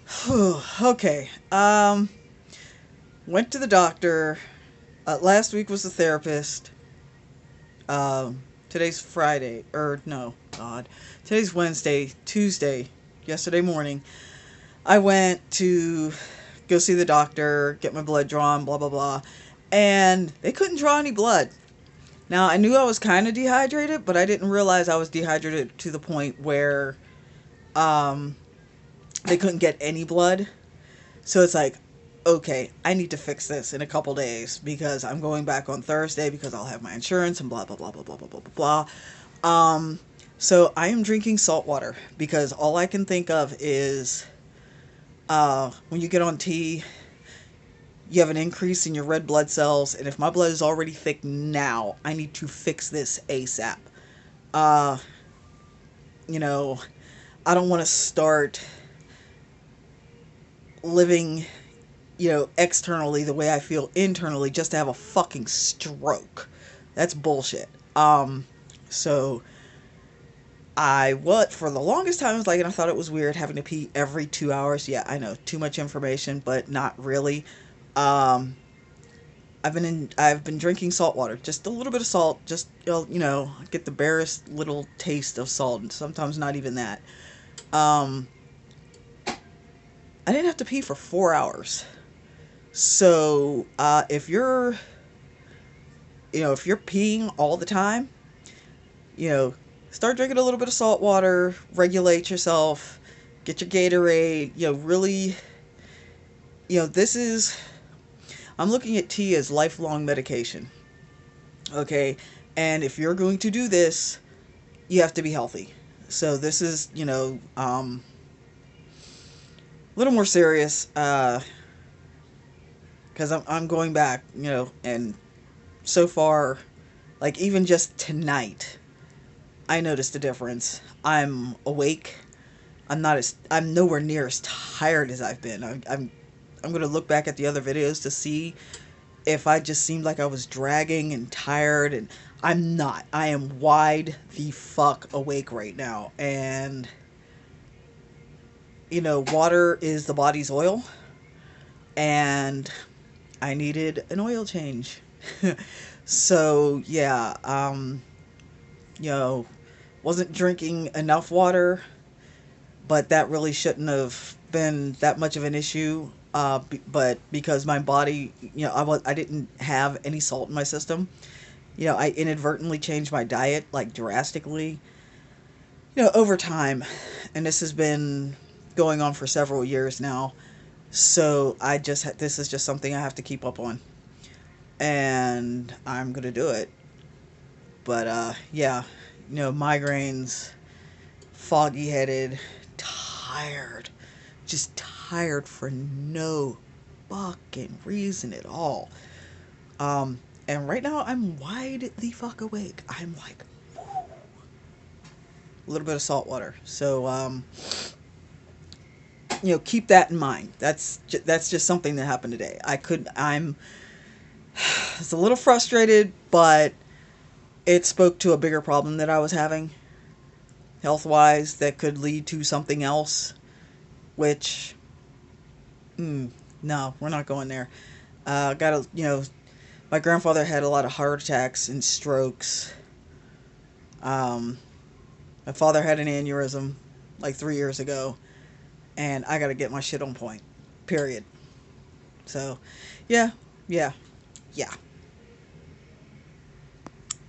Okay. Went to the doctor. Last week was the therapist. Today's Friday. Or, no, God. Today's Wednesday. Tuesday. Yesterday morning. I went to go see the doctor, get my blood drawn, blah, blah, blah. And they couldn't draw any blood. Now, I knew I was kind of dehydrated, but I didn't realize I was dehydrated to the point where um, they couldn't get any blood. So it's like, okay, I need to fix this in a couple days because I'm going back on Thursday because I'll have my insurance and blah, blah, blah, blah, blah, blah, blah, blah, blah. So I am drinking salt water because all I can think of is when you get on tea, you have an increase in your red blood cells, and if my blood is already thick now, I need to fix this ASAP. Uh, you know, I don't want to start living, externally the way I feel internally just to have a fucking stroke. That's bullshit. So what for the longest time I was like, and I thought it was weird having to pee every 2 hours. Yeah, I know, too much information, but not really. Um, I've been drinking salt water, just a little bit of salt, just get the barest little taste of salt, and sometimes not even that. Um, I didn't have to pee for 4 hours. So if you're peeing all the time, you know, start drinking a little bit of salt water, regulate yourself, get your Gatorade, really, this is, I'm looking at tea as lifelong medication. Okay. And if you're going to do this, you have to be healthy. So this is, a little more serious, because I'm going back, and so far, like even just tonight, I noticed a difference. I'm awake. I'm nowhere near as tired as I've been. I'm gonna look back at the other videos to see if I just seemed like I was dragging and tired, and I'm not. I am wide the fuck awake right now, and water is the body's oil, and I needed an oil change. So yeah, you know, wasn't drinking enough water, but that really shouldn't have been that much of an issue. But because my body, I didn't have any salt in my system. I inadvertently changed my diet like drastically, over time, and this has been going on for several years now. So this is just something I have to keep up on, and I'm gonna do it. But yeah, migraines, foggy headed, tired, just tired for no fucking reason at all. And right now I'm wide the fuck awake. I'm like, a little bit of salt water. So keep that in mind. That's just something that happened today. I'm it's a little frustrated, but it spoke to a bigger problem that I was having health wise that could lead to something else, which no, we're not going there. My grandfather had a lot of heart attacks and strokes. um my father had an aneurysm like 3 years ago, and I got to get my shit on point, period. So yeah, yeah, yeah.